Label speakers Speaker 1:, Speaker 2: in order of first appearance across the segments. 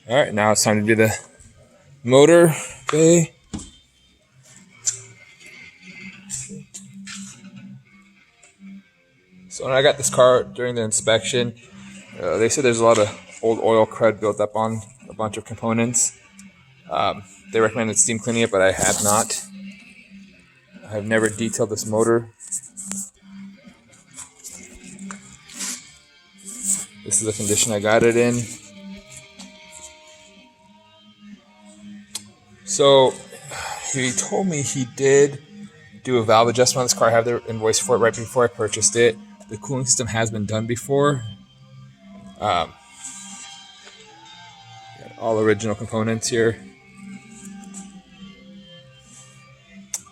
Speaker 1: Alright, now it's time to do the motor bay. So when I got this car during the inspection, they said there's a lot of old oil crud built up on a bunch of components. They recommended steam cleaning it, but I have not. I've never detailed this motor. This is the condition I got it in. So he told me he did do a valve adjustment on this car. I have the invoice for it right before I purchased it. The cooling system has been done before. All original components here.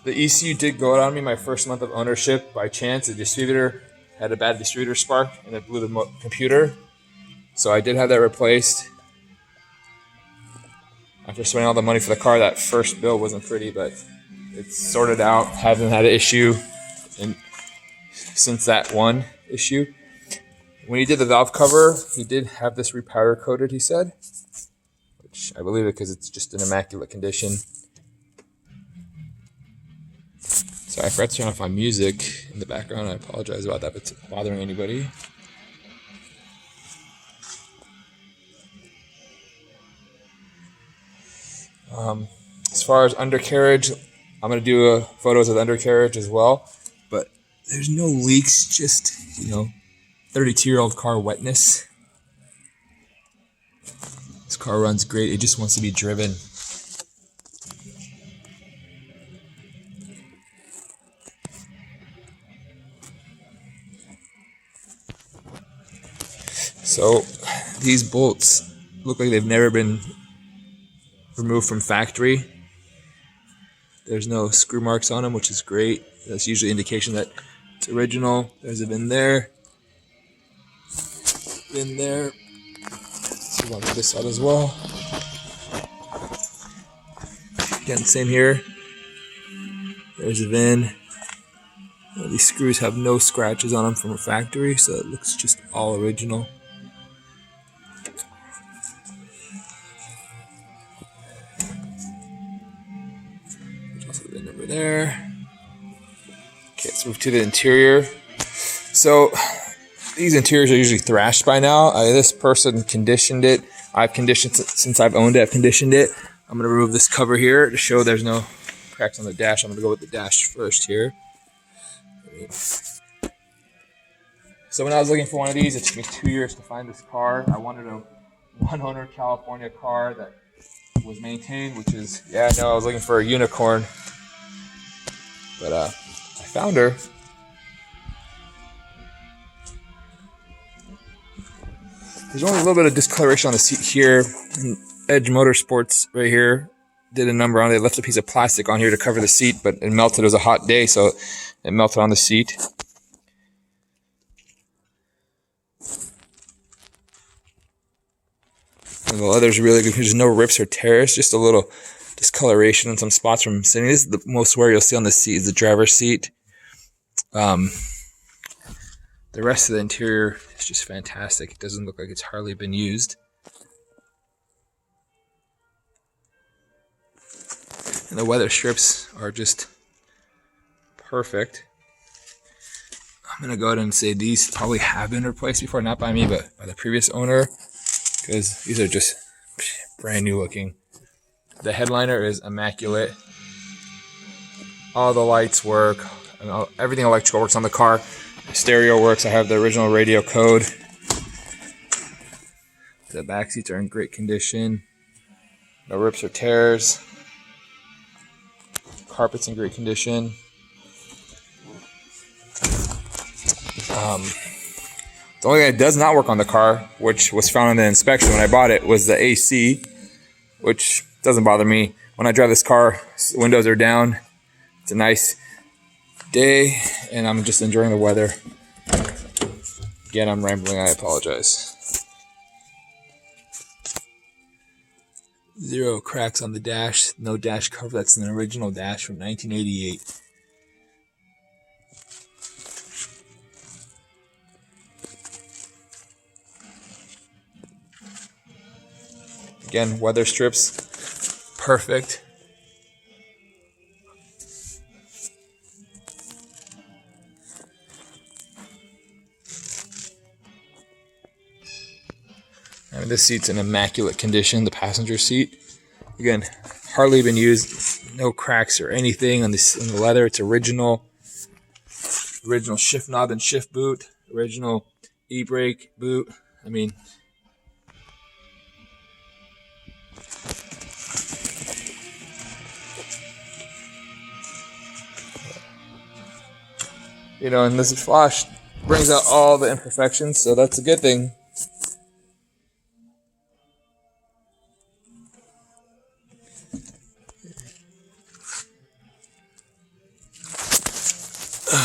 Speaker 1: The ECU did go out on me my first month of ownership by chance. The distributor had a bad distributor spark and it blew the computer. So I did have that replaced. After spending all the money for the car, that first bill wasn't pretty, but it's sorted out. Haven't had an issue since that one issue. When he did the valve cover, he did have this repowder coated, he said. Which I believe it because it's just in immaculate condition. Sorry, I forgot to turn off my music in the background. I apologize about that if it's bothering anybody. As far as undercarriage, I'm going to do photos of the undercarriage as well. But there's no leaks, just, 32-year-old car wetness. This car runs great. It just wants to be driven. So these bolts look like they've never been removed from factory. There's no screw marks on them, which is great. That's usually an indication that it's original. There's a VIN there. VIN there. Let's move on to this side as well. Again, same here. There's a VIN. These screws have no scratches on them from a factory, so it looks just all original. There's also the VIN number there. Okay, let's move to the interior. So these interiors are usually thrashed by now. This person conditioned it. I've conditioned it since I've owned it. I've conditioned it. I'm going to remove this cover here to show there's no cracks on the dash. I'm going to go with the dash first here. So when I was looking for one of these, it took me 2 years to find this car. I wanted a one-owner California car that was maintained, which is, I was looking for a unicorn. But I found her. There's only a little bit of discoloration on the seat here. And Edge Motorsports right here did a number on it. They left a piece of plastic on here to cover the seat, but it melted. It was a hot day, so it melted on the seat. And the leather's really good. There's no rips or tears, just a little discoloration in some spots from sitting. This is the most wear you'll see on the seat is the driver's seat. The rest of the interior is just fantastic. It doesn't look like it's hardly been used. And the weather strips are just perfect. I'm going to go ahead and say these probably have been replaced before, not by me, but by the previous owner, because these are just brand new looking. The headliner is immaculate. All the lights work. And everything electrical works on the car. Stereo works. I have the original radio code. The back seats are in great condition. No rips or tears. Carpet's in great condition. The only thing that does not work on the car, which was found in the inspection when I bought it, was the AC, which doesn't bother me. When I drive this car, the windows are down. It's a nice day, and I'm just enjoying the weather. Again, I'm rambling. I apologize. Zero cracks on the dash. No dash cover. That's an original dash from 1988. Again, weather strips, perfect. I mean, this seat's in immaculate condition, the passenger seat. Again, hardly been used, no cracks or anything on the leather. It's original shift knob and shift boot, original e-brake boot. I mean, you know, and this flash brings out all the imperfections, so that's a good thing.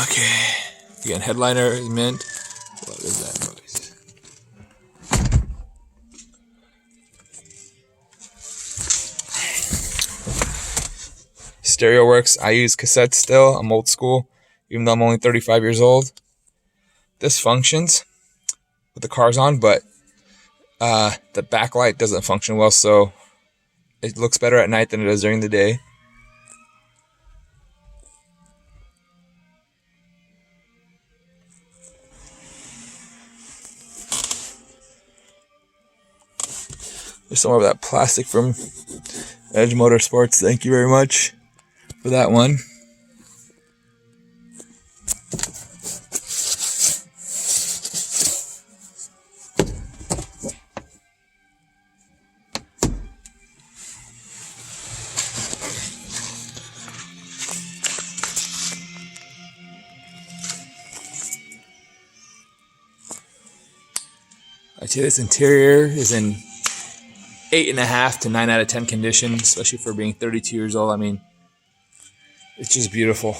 Speaker 1: Okay, again, headliner is mint. What is that noise? Stereo works. I use cassettes still. I'm old school, even though I'm only 35 years old. This functions with the cars on, but the backlight doesn't function well, so it looks better at night than it does during the day. There's some of that plastic from Edge Motorsports. Thank you very much for that one. I'd say this interior is in 8.5 to 9 out of 10 condition, especially for being 32 years old. I mean, it's just beautiful.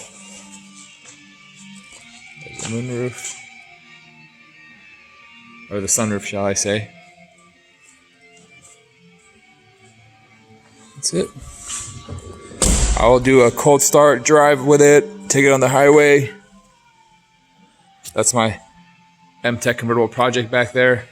Speaker 1: There's the moonroof, or the sunroof, shall I say. That's it. I will do a cold start drive with it, take it on the highway. That's my M-Tech convertible project back there.